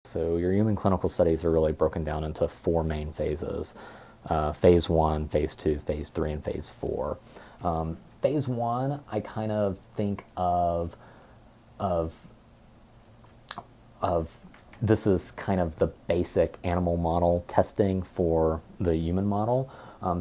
So your human clinical studies are really broken down into 4 main phases: phase 1, phase 2, phase 3, and phase 4. Phase 1, I kind of think of this is kind of the basic animal model testing for the human model.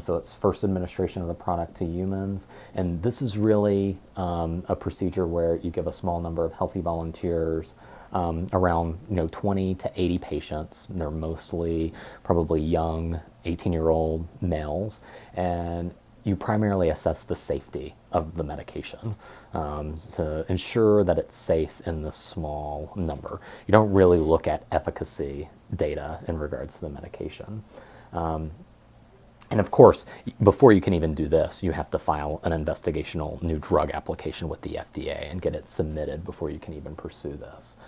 So it's first administration of the product to humans, and this is really a procedure where you give a small number of healthy volunteers, around 20 to 80 patients. They're mostly probably young 18-year-old males, and you primarily assess the safety of the medication to ensure that it's safe in this small number. You don't really look at efficacy data in regards to the medication. And of course, before you can even do this, you have to file an investigational new drug application with the FDA and get it submitted before you can even pursue this.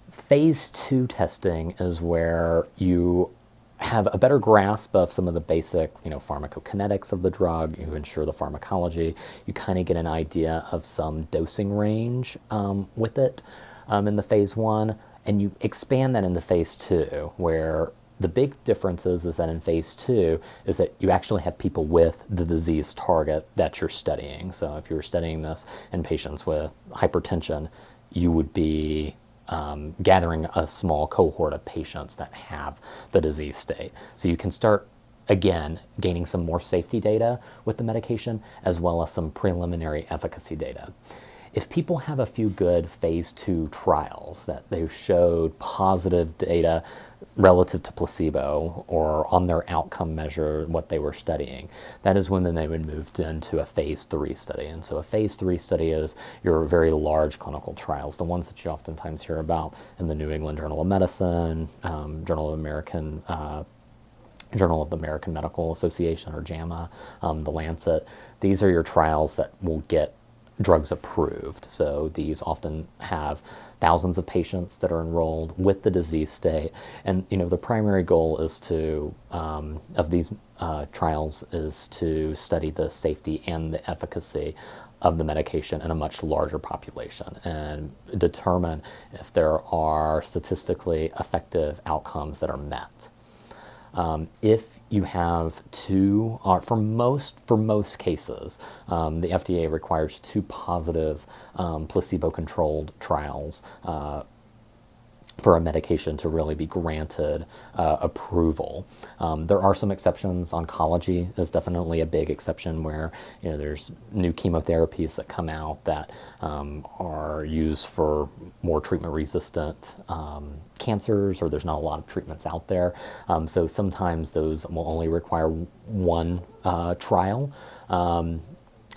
Phase 2 testing is where you have a better grasp of some of the basic, pharmacokinetics of the drug. You ensure the pharmacology. You kind of get an idea of some dosing range with it in the phase 1, and you expand that into phase 2, where the big difference is that in phase 2 is that you actually have people with the disease target that you're studying. So if you were studying this in patients with hypertension, you would be gathering a small cohort of patients that have the disease state. So you can start, again, gaining some more safety data with the medication, as well as some preliminary efficacy data. If people have a few good phase 2 trials that they showed positive data relative to placebo or on their outcome measure, what they were studying, that is when then they would move into a phase 3 study. And so a phase 3 study is your very large clinical trials, the ones that you oftentimes hear about in the New England Journal of Medicine, Journal of the American Medical Association, or JAMA, the Lancet. These are your trials that will get drugs approved. So these often have thousands of patients that are enrolled with the disease state, and the primary goal is to of these trials is to study the safety and the efficacy of the medication in a much larger population and determine if there are statistically effective outcomes that are met. If you have two, for most cases, the FDA requires 2 positive placebo-controlled trials for a medication to really be granted approval. There are some exceptions. Oncology is definitely a big exception, where there's new chemotherapies that come out that are used for more treatment-resistant cancers, or there's not a lot of treatments out there. So sometimes those will only require 1 trial.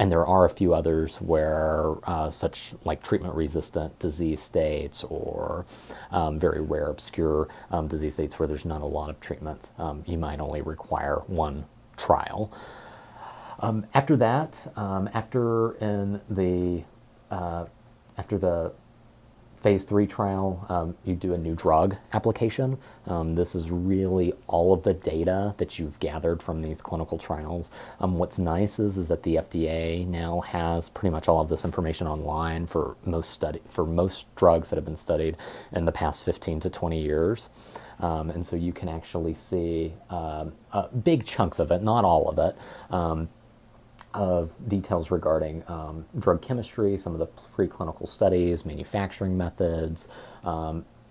And there are a few others where such like treatment-resistant disease states, or very rare, obscure disease states where there's not a lot of treatments, you might only require 1 trial. After that, after the phase 3 trial, you do a new drug application. This is really all of the data that you've gathered from these clinical trials. What's nice is that the FDA now has pretty much all of this information online for most drugs that have been studied in the past 15 to 20 years. And so you can actually see big chunks of it, not all of it, of details regarding drug chemistry, some of the preclinical studies, manufacturing methods,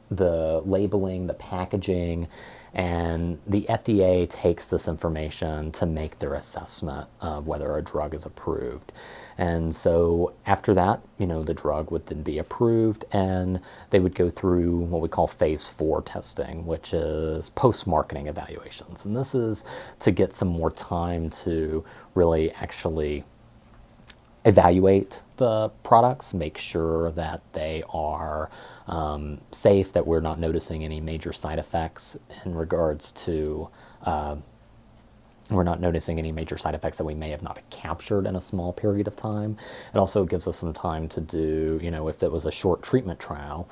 the labeling, the packaging, and the FDA takes this information to make their assessment of whether a drug is approved. And so after that, the drug would then be approved, and they would go through what we call phase 4 testing, which is post-marketing evaluations. And this is to get some more time to really actually evaluate the products, make sure that they are safe, that we're not noticing any major side effects in regards to we're not noticing any major side effects that we may have not captured in a small period of time. It also gives us some time to do, if it was a short treatment trial,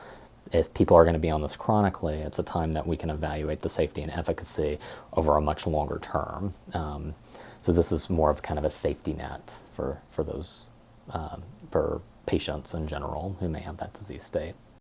if people are going to be on this chronically, it's a time that we can evaluate the safety and efficacy over a much longer term. So this is more of kind of a safety net for those, for patients in general who may have that disease state.